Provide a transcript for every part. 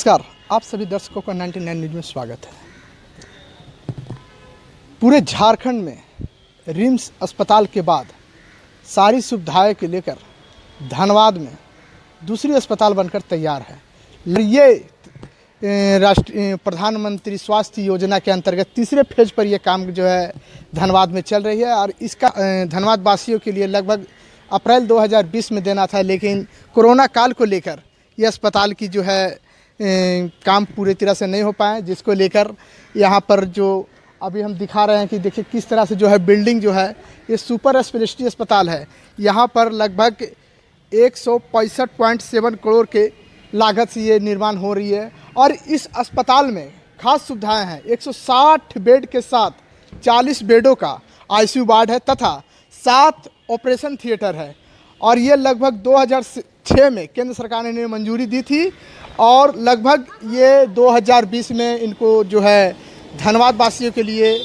नमस्कार, आप सभी दर्शकों का 99 न्यूज़ में स्वागत है। पूरे झारखंड में रिम्स अस्पताल के बाद सारी सुविधाएं के लेकर धनबाद में दूसरी अस्पताल बनकर तैयार है। ये राष्ट्रीय प्रधानमंत्री स्वास्थ्य योजना के अंतर्गत तीसरे फेज पर यह काम जो है धनबाद में चल रही है और इसका धनबाद वासियों के लिए लगभग अप्रैल 2020 में देना था, लेकिन कोरोना काल को लेकर ये अस्पताल की जो है काम पूरी तरह से नहीं हो पाए, जिसको लेकर यहाँ पर जो अभी हम दिखा रहे हैं कि देखिए किस तरह से जो है बिल्डिंग जो है ये सुपर स्पेशलिटी अस्पताल है। यहाँ पर लगभग 165.7 करोड़ के लागत से ये निर्माण हो रही है और इस अस्पताल में खास सुविधाएं हैं। 160 बेड के साथ 40 बेडों का आईसीयू वार्ड है तथा 7 ऑपरेशन थिएटर है और ये लगभग 2006 में केंद्र सरकार ने इन्हें मंजूरी दी थी और लगभग ये 2020 में इनको जो है धनबाद वासियों के लिए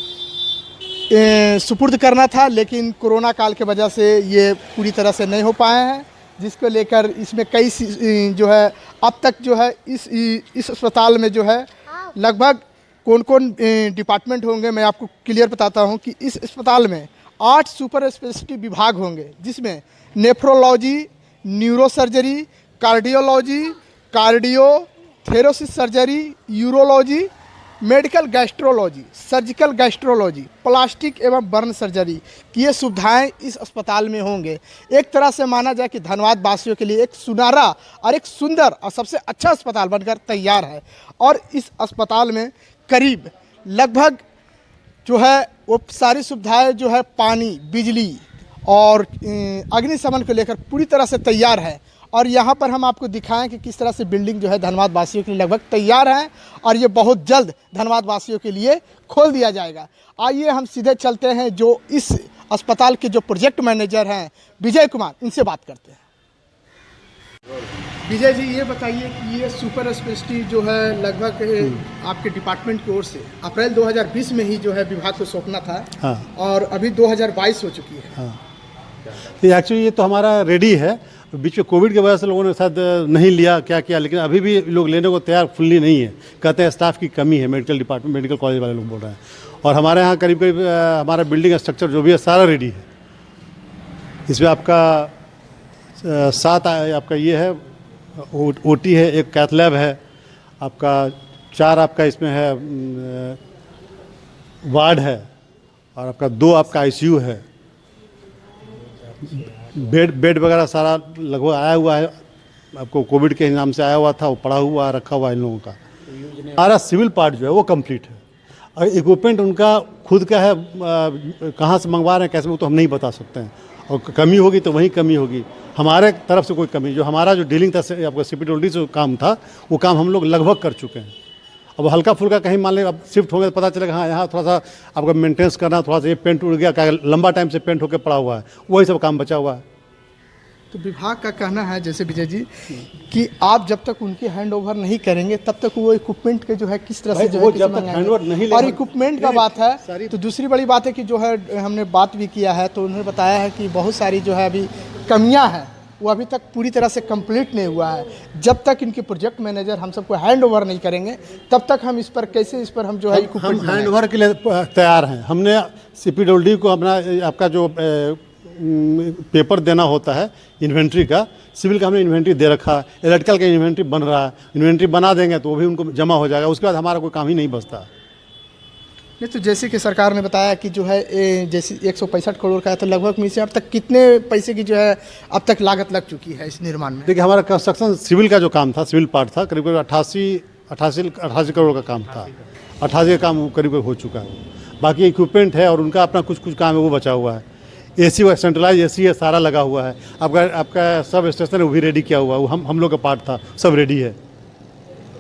सुपुर्द करना था, लेकिन कोरोना काल के वजह से ये पूरी तरह से नहीं हो पाए हैं, जिसको लेकर इसमें कई जो है अब तक जो है इस अस्पताल में जो है लगभग कौन कौन डिपार्टमेंट होंगे मैं आपको क्लियर बताता हूँ कि इस अस्पताल में 8 सुपर स्पेशलिटी विभाग होंगे, जिसमें nephrology, neurosurgery, cardiology, cardio, thoracic surgery, urology, medical gastrology, surgical gastrology, plastic एवं बर्न सर्जरी की ये सुविधाएं इस अस्पताल में होंगे। एक तरह से माना जाए कि धनबाद वासियों के लिए एक सुनहरा और एक सुंदर और सबसे अच्छा अस्पताल बनकर तैयार है और इस अस्पताल में करीब लगभग जो है वो सारी सुविधाएं जो है पानी, बिजली और अग्निशमन को लेकर पूरी तरह से तैयार है। और यहाँ पर हम आपको दिखाएं कि किस तरह से बिल्डिंग जो है धनबाद वासियों के लिए लगभग तैयार है और ये बहुत जल्द धनबाद वासियों के लिए खोल दिया जाएगा। आइए हम सीधे चलते हैं जो इस अस्पताल के जो प्रोजेक्ट मैनेजर हैं विजय कुमार, इनसे बात करते हैं। विजय जी, ये बताइए कि ये सुपर स्पेशलिटी जो है लगभग आपके डिपार्टमेंट की ओर से अप्रैल 2020 में ही जो है विभाग को सौंपना था। हाँ। और अभी 2022 हो चुकी है। हाँ। तो एक्चुअली ये तो हमारा रेडी है, बीच में कोविड की वजह से लोगों ने शायद नहीं लिया, क्या किया, लेकिन अभी भी लोग लेने को तैयार फुल्ली नहीं है। कहते हैं स्टाफ की कमी है, मेडिकल डिपार्टमेंट, मेडिकल कॉलेज वाले लोग बोल रहे हैं। और हमारे यहाँ करीब करीब हमारा बिल्डिंग स्ट्रक्चर जो भी है सारा रेडी है। इसमें आपका 7 आपका ये है ओटी है, एक कैथ लैब है, आपका 4 आपका इसमें है वार्ड है और आपका 2 आपका आईसीयू है। बेड वगैरह सारा लगभग आया हुआ है, आपको कोविड के नाम से आया हुआ था, वो पड़ा हुआ रखा हुआ है इन लोगों का। हमारा सिविल पार्ट जो है वो कंप्लीट है और इक्विपमेंट उनका खुद का है, कहाँ से मंगवा रहे हैं कैसे वो तो हम नहीं बता सकते हैं और कमी होगी तो वहीं कमी होगी। हमारे तरफ से कोई कमी, जो हमारा जो डीलिंग था आपका CPWD जो काम था वो काम हम लोग लगभग कर चुके हैं। अब हल्का फुल्का कहीं मान लें अब शिफ्ट होंगे तो पता चलेगा हाँ यहाँ थोड़ा सा आपका मेंटेनेंस करना, थोड़ा सा ये पेंट उड़ गया, क्या लंबा टाइम से पेंट होकर पड़ा हुआ है, वही सब काम बचा हुआ है। तो विभाग का कहना है जैसे विजय जी कि आप जब तक उनके हैंड ओवर नहीं करेंगे तब तक वो इक्विपमेंट के जो है किस तरह से जो है जब तक हैंड ओवर नहीं और इक्विपमेंट का बात है तो दूसरी बड़ी बात है कि जो है हमने बात भी किया है तो उन्होंने बताया है कि बहुत सारी जो है अभी कमियाँ हैं, वो अभी तक पूरी तरह से कंप्लीट नहीं हुआ है। जब तक इनके प्रोजेक्ट मैनेजर हम सबको हैंड ओवर नहीं करेंगे तब तक हम इस पर हम जो है हम हैंड ओवर के लिए तैयार हैं। हमने CPWD को अपना आपका जो पेपर देना होता है इन्वेंट्री का, सिविल का हमने इन्वेंट्री दे रखा है, इलेक्ट्रिकल का इन्वेंट्री बन रहा है, इन्वेंट्री बना देंगे तो वो भी उनको जमा हो जाएगा, उसके बाद हमारा कोई काम ही नहीं बचता। नहीं तो जैसे कि सरकार ने बताया कि जो है जैसे 165 करोड़ का है तो लगभग में से अब तक कितने पैसे की जो है अब तक लागत लग चुकी है इस निर्माण में? देखिए हमारा कंस्ट्रक्शन सिविल का जो काम था, सिविल पार्ट था, करीब करीब 88 करोड़ का काम था। 88 का काम करीब करीब हो चुका है। बाकी इक्विपमेंट है और उनका अपना कुछ काम है वो बचा हुआ है। AC सेंट्रलाइज AC है, सारा लगा हुआ है। आपका सब स्टेशन है वो भी रेडी किया हुआ है, वो हम लोग का पार्ट था, सब रेडी है।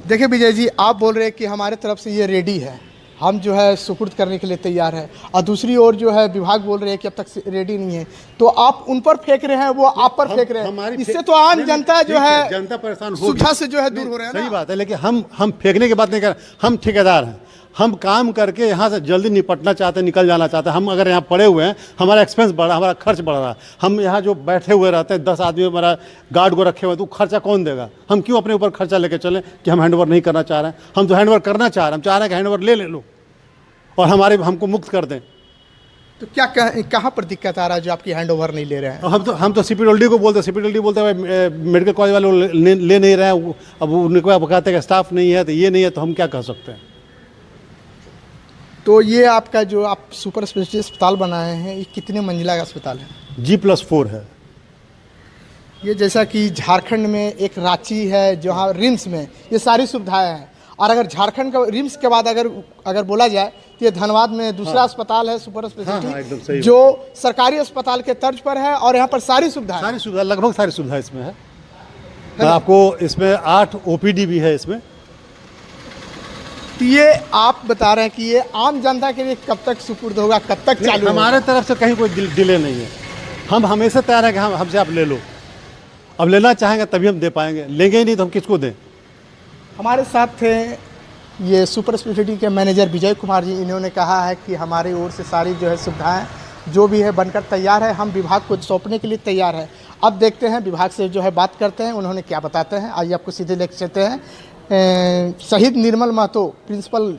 देखिए विजय जी, आप बोल रहे हैं कि हमारे तरफ से ये रेडी है, हम जो है सुपुर्द करने के लिए तैयार है, और दूसरी ओर जो है विभाग बोल रहे हैं कि अब तक रेडी नहीं है, तो आप उन पर फेंक रहे हैं, वो आप पर फेंक रहे हैं। इससे तो आम जनता जो है जनता परेशान हो, सुविधा से जो है दूर हो रहे हैं। सही बात है, लेकिन हम फेंकने की बात नहीं कर रहे, हम ठेकेदार हैं। हम काम करके यहाँ से जल्दी निपटना चाहते हैं, निकल जाना चाहते हैं। हम अगर यहाँ पड़े हुए हैं, हमारा एक्सपेंस बढ़ रहा है, हमारा खर्च बढ़ रहा है। हम यहाँ जो बैठे हुए रहते हैं 10 आदमी हमारा गार्ड को रखे हुए हैं, तो खर्चा कौन देगा? हम क्यों अपने ऊपर खर्चा लेके चलें कि हम हैंडओवर नहीं करना चाह रहे हैं? हम तो हैंडओवर करना चाह रहे हैं, हम चाह रहे हैं कि हैंडओवर ले लो और हमको मुक्त कर दें। तो क्या कहाँ पर दिक्कत आ रहा है जो आपकी हैंड ओवर नहीं ले रहे हैं? हम तो CPWD को बोलते हैं, CPWD बोलते हैं मेडिकल कॉलेज वाले ले नहीं रहे हैं। अब उनके पास कहते हैं कि स्टाफ नहीं है, तो ये नहीं है, तो हम क्या कह सकते हैं? तो ये आपका जो आप सुपर स्पेशलिटी अस्पताल बनाए हैं, ये कितने मंजिला का अस्पताल है? G+4 है। ये जैसा कि झारखंड में एक रांची है जहाँ रिम्स में ये सारी सुविधाएं हैं, और अगर झारखंड का रिम्स के बाद अगर बोला जाए तो ये धनबाद में दूसरा अस्पताल है सुपर स्पेशलिटी, जो सरकारी अस्पताल के तर्ज पर है, और यहाँ पर सारी सुविधा लगभग सारी सुविधा इसमें है। आपको इसमें 8 OPD भी है इसमें। तो ये आप बता रहे हैं कि ये आम जनता के लिए कब तक सुपुर्द होगा, कब तक चालू होगा? हमारे तरफ से कहीं कोई डिले नहीं है। हम हमेशा तैयार हैं कि हमसे आप ले लो। अब लेना चाहेंगे तभी हम दे पाएंगे, लेंगे ही नहीं तो हम किसको दें? हमारे साथ थे ये सुपर स्पेशलिटी के मैनेजर विजय कुमार जी। इन्होंने कहा है कि हमारी ओर से सारी जो है सुविधाएं जो भी है बनकर तैयार है, हम विभाग को सौंपने के लिए तैयार है। अब देखते हैं विभाग से जो है बात करते हैं, उन्होंने क्या बताते हैं। आइए आपको सीधे लेकर चलते हैं शहीद निर्मल महतो प्रिंसिपल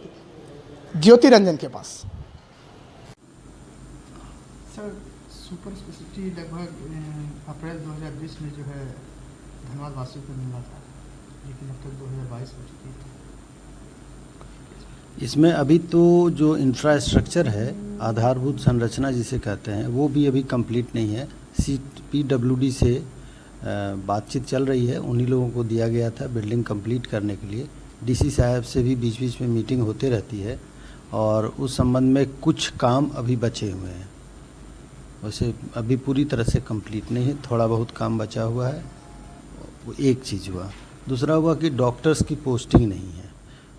ज्योति रंजन के पास। सर, सुपर स्पेशलिटी लगभग अप्रैल 2020 में जो है धनबाद वासियों को मिला था, लेकिन अब तक 2022 हो चुकी है। इसमें अभी तो जो इंफ्रास्ट्रक्चर है, आधारभूत संरचना जिसे कहते हैं, वो भी अभी कंप्लीट नहीं है। CPWD से बातचीत चल रही है, उन्हीं लोगों को दिया गया था बिल्डिंग कंप्लीट करने के लिए। DC साहब से भी बीच बीच में मीटिंग होते रहती है, और उस संबंध में कुछ काम अभी बचे हुए हैं। वैसे अभी पूरी तरह से कंप्लीट नहीं है, थोड़ा बहुत काम बचा हुआ है। वो एक चीज़ हुआ। दूसरा हुआ कि डॉक्टर्स की पोस्टिंग नहीं है,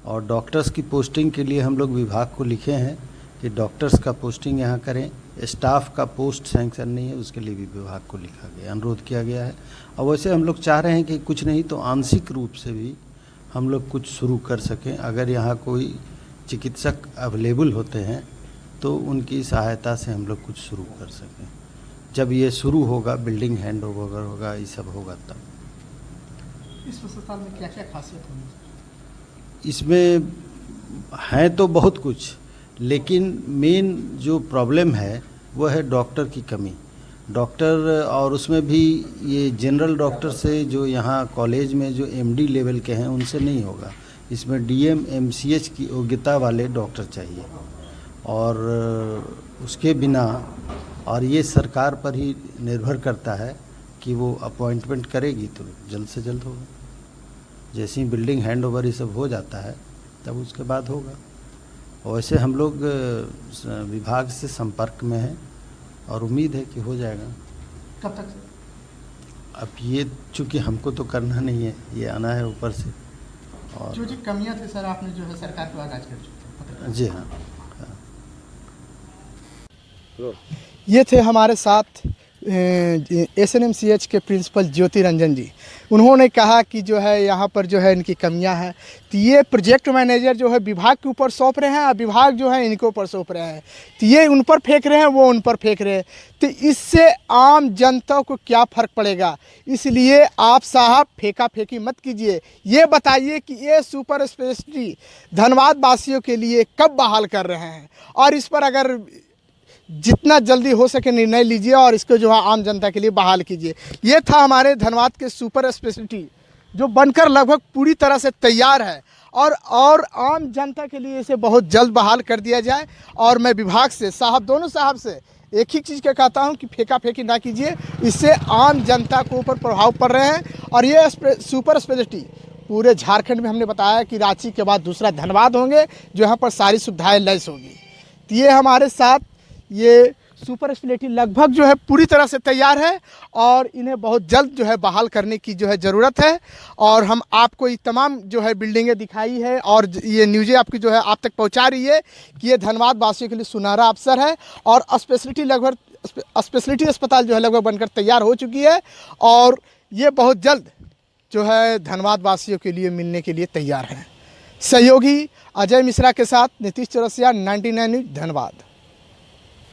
और डॉक्टर्स की पोस्टिंग के लिए हम लोग विभाग को लिखे हैं कि डॉक्टर्स का पोस्टिंग यहाँ करें। स्टाफ का पोस्ट सैंक्शन नहीं है, उसके लिए भी विभाग को लिखा गया, अनुरोध किया गया है। और वैसे हम लोग चाह रहे हैं कि कुछ नहीं तो आंशिक रूप से भी हम लोग कुछ शुरू कर सकें। अगर यहाँ कोई चिकित्सक अवेलेबल होते हैं तो उनकी सहायता से हम लोग कुछ शुरू कर सकें। जब ये शुरू होगा, बिल्डिंग हैंड ओवर होगा, ये सब होगा, तब। इस अस्पताल में क्या क्या खासियत होगी? इसमें है तो बहुत कुछ, लेकिन मेन जो प्रॉब्लम है वो है डॉक्टर की कमी। डॉक्टर, और उसमें भी ये जनरल डॉक्टर से जो यहाँ कॉलेज में जो MD लेवल के हैं उनसे नहीं होगा। इसमें DM MCH की योग्यता वाले डॉक्टर चाहिए, और उसके बिना, और ये सरकार पर ही निर्भर करता है कि वो अपॉइंटमेंट करेगी तो जल्द से जल्द होगा। जैसे ही बिल्डिंग हैंड ओवर ये सब हो जाता है तब उसके बाद होगा। और वैसे हम लोग विभाग से संपर्क में हैं और उम्मीद है कि हो जाएगा। कब तक? अब ये चूँकि हमको तो करना नहीं है, ये आना है ऊपर से। और जो कमियां थी सर, आपने जो है सरकार को आगाज कर चुके हैं। जी हाँ। ये थे हमारे साथ SNMCH के प्रिंसिपल ज्योति रंजन जी। उन्होंने कहा कि जो है यहाँ पर जो है इनकी कमियां हैं, तो ये प्रोजेक्ट मैनेजर जो है विभाग के ऊपर सौंप रहे हैं, और विभाग जो है इनके ऊपर सौंप रहे हैं। तो ये उन पर फेंक रहे हैं, वो उन पर फेंक रहे हैं। तो इससे आम जनता को क्या फ़र्क पड़ेगा? इसलिए आप साहब फेंका फेंकी मत कीजिए। ये बताइए कि ये सुपर स्पेशलिटी धनबाद वासियों के लिए कब बहाल कर रहे हैं, और इस पर अगर जितना जल्दी हो सके निर्णय लीजिए और इसको जो है आम जनता के लिए बहाल कीजिए। ये था हमारे धनबाद के सुपर स्पेशलिटी, जो बनकर लगभग पूरी तरह से तैयार है, और आम जनता के लिए इसे बहुत जल्द बहाल कर दिया जाए। और मैं विभाग से दोनों साहब से एक ही चीज़ का कहता हूं कि फेंका फेंकी ना कीजिए, इससे आम जनता को ऊपर प्रभाव पड़ रहे हैं। और ये सुपर स्पेशलिटी पूरे झारखंड में हमने बताया कि रांची के बाद दूसरा धनबाद होंगे, जो यहाँ पर सारी सुविधाएँ लैस होगी। तो ये हमारे साथ ये सुपर स्पेशलिटी लगभग जो है पूरी तरह से तैयार है, और इन्हें बहुत जल्द जो है बहाल करने की जो है ज़रूरत है। और हम आपको ये तमाम जो है बिल्डिंगें दिखाई है, और ये न्यूज़ें आपकी जो है आप तक पहुंचा रही है कि ये धनबाद वासियों के लिए सुनहरा अवसर है। और स्पेशलिटी अस्पताल जो है लगभग बनकर तैयार हो चुकी है, और ये बहुत जल्द जो है धनबाद वासियों के लिए मिलने के लिए तैयार है। सहयोगी अजय मिश्रा के साथ नीतीश चौरसिया, 99 न्यूज, धन्यवाद।